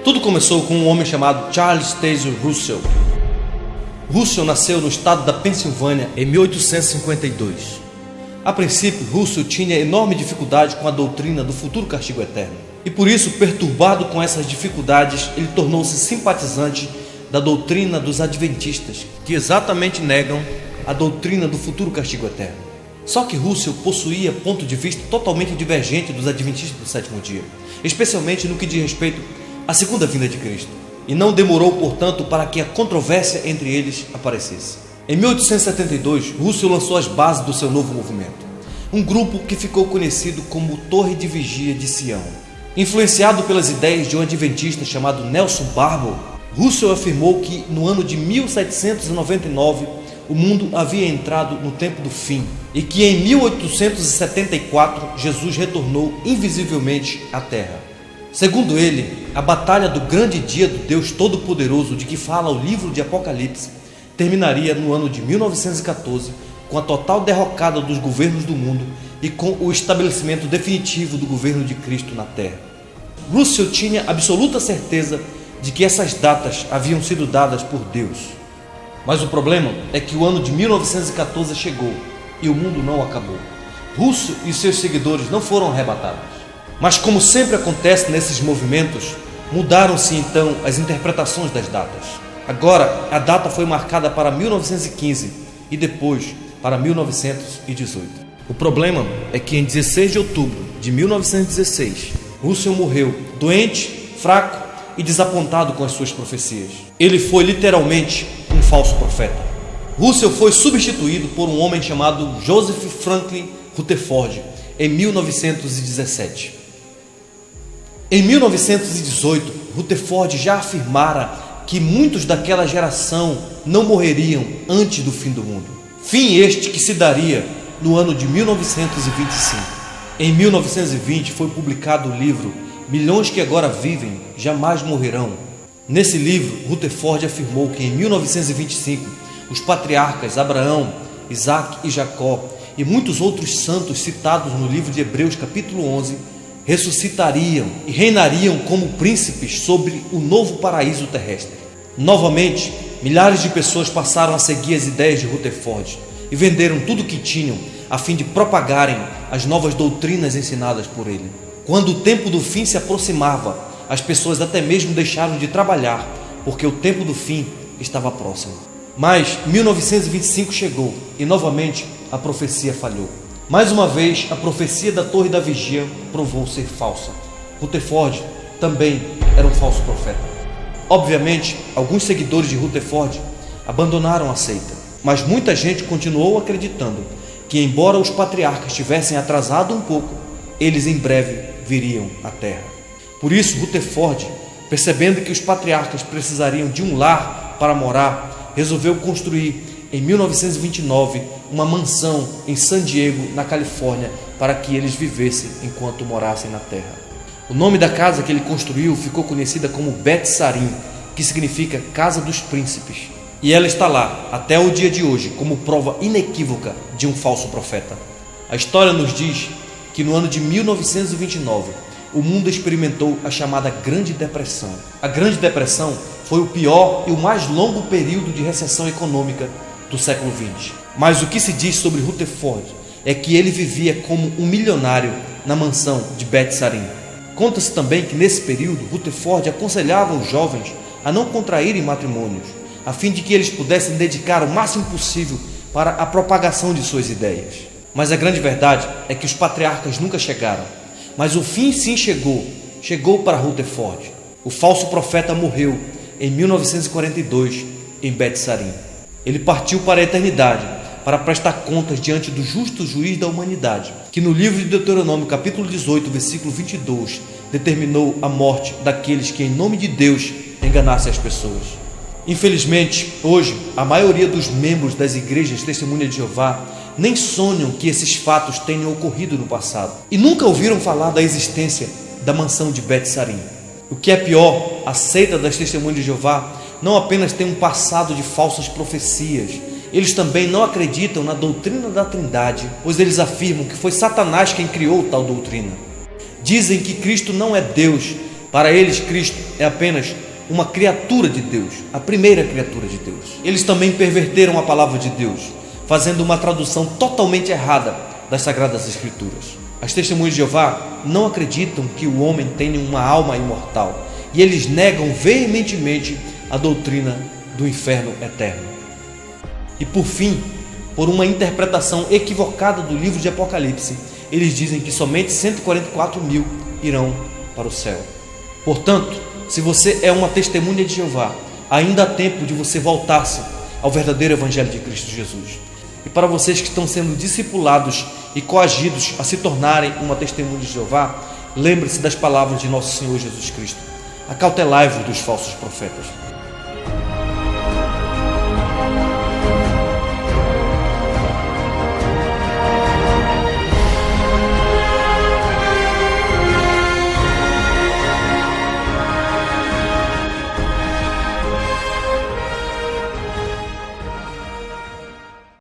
Tudo começou com um homem chamado Charles Taze Russell. Russell nasceu no estado da Pensilvânia em 1852. A princípio, Russell tinha enorme dificuldade com a doutrina do futuro castigo eterno. E por isso, perturbado com essas dificuldades, ele tornou-se simpatizante da doutrina dos adventistas, que exatamente negam a doutrina do futuro castigo eterno. Só que Russell possuía ponto de vista totalmente divergente dos adventistas do sétimo dia, especialmente no que diz respeito à segunda vinda de Cristo. E não demorou, portanto, para que a controvérsia entre eles aparecesse. Em 1872, Russell lançou as bases do seu novo movimento, um grupo que ficou conhecido como Torre de Vigia de Sião. Influenciado pelas ideias de um adventista chamado Nelson Barbour, Russell afirmou que no ano de 1799 o mundo havia entrado no tempo do fim e que em 1874 Jesus retornou invisivelmente à Terra. Segundo ele, a batalha do grande dia do Deus Todo-Poderoso de que fala o livro de Apocalipse terminaria no ano de 1914 com a total derrocada dos governos do mundo e com o estabelecimento definitivo do governo de Cristo na Terra. Russell tinha absoluta certeza de que essas datas haviam sido dadas por Deus. Mas o problema é que o ano de 1914 chegou e o mundo não acabou. Russell e seus seguidores não foram arrebatados. Mas como sempre acontece nesses movimentos, mudaram-se então as interpretações das datas. Agora, a data foi marcada para 1915 e depois para 1918. O problema é que em 16 de outubro de 1916, Russell morreu doente, fraco e desapontado com as suas profecias. Ele foi literalmente um falso profeta. Russell foi substituído por um homem chamado Joseph Franklin Rutherford em 1917. Em 1918, Rutherford já afirmara que muitos daquela geração não morreriam antes do fim do mundo. Fim este que se daria no ano de 1925. Em 1920 foi publicado o livro Milhões que Agora Vivem Jamais Morrerão. Nesse livro, Rutherford afirmou que em 1925 os patriarcas Abraão, Isaac e Jacó e muitos outros santos citados no livro de Hebreus capítulo 11 ressuscitariam e reinariam como príncipes sobre o novo paraíso terrestre. Novamente, milhares de pessoas passaram a seguir as ideias de Rutherford e venderam tudo o que tinham a fim de propagarem as novas doutrinas ensinadas por ele. Quando o tempo do fim se aproximava, as pessoas até mesmo deixaram de trabalhar, porque o tempo do fim estava próximo. Mas 1925 chegou e novamente a profecia falhou. Mais uma vez, a profecia da Torre da Vigia provou ser falsa. Rutherford também era um falso profeta. Obviamente, alguns seguidores de Rutherford abandonaram a seita, mas muita gente continuou acreditando que, embora os patriarcas tivessem atrasado um pouco, eles em breve viriam à Terra. Por isso, Rutherford, percebendo que os patriarcas precisariam de um lar para morar, resolveu construir em 1929 uma mansão em San Diego, na Califórnia, para que eles vivessem enquanto morassem na terra. O nome da casa que ele construiu ficou conhecida como Bet Sarim, que significa Casa dos Príncipes. E ela está lá até o dia de hoje como prova inequívoca de um falso profeta. A história nos diz que no ano de 1929 o mundo experimentou a chamada Grande Depressão. A Grande Depressão foi o pior e o mais longo período de recessão econômica do século XX. Mas o que se diz sobre Rutherford é que ele vivia como um milionário na mansão de Bet Sarim. Conta-se também que nesse período Rutherford aconselhava os jovens a não contraírem matrimônios, a fim de que eles pudessem dedicar o máximo possível para a propagação de suas ideias. Mas a grande verdade é que os patriarcas nunca chegaram. Mas o fim sim chegou para Rutherford. O falso profeta morreu em 1942 em Bet Sarim. Ele partiu para a eternidade para prestar contas diante do justo juiz da humanidade, que no livro de Deuteronômio capítulo 18, versículo 22, determinou a morte daqueles que em nome de Deus enganassem as pessoas. Infelizmente, hoje, a maioria dos membros das igrejas Testemunha de Jeová nem sonham que esses fatos tenham ocorrido no passado e nunca ouviram falar da existência da mansão de Bet Sarim. O que é pior, a seita das Testemunhas de Jeová não apenas tem um passado de falsas profecias, eles também não acreditam na doutrina da Trindade, pois eles afirmam que foi Satanás quem criou tal doutrina. Dizem que Cristo não é Deus Para eles, Cristo é apenas uma criatura de Deus, a primeira criatura de Deus. Eles também perverteram a palavra de Deus, fazendo uma tradução totalmente errada das Sagradas Escrituras. As testemunhas de Jeová não acreditam que o homem tenha uma alma imortal, e eles negam veementemente a doutrina do inferno eterno. E por fim, por uma interpretação equivocada do livro de Apocalipse, eles dizem que somente 144 mil irão para o céu. Portanto, se você é uma testemunha de Jeová, ainda há tempo de você voltar-se ao verdadeiro Evangelho de Cristo Jesus. E para vocês que estão sendo discipulados e coagidos a se tornarem uma testemunha de Jeová, lembre-se das palavras de nosso Senhor Jesus Cristo: acautelai-vos dos falsos profetas.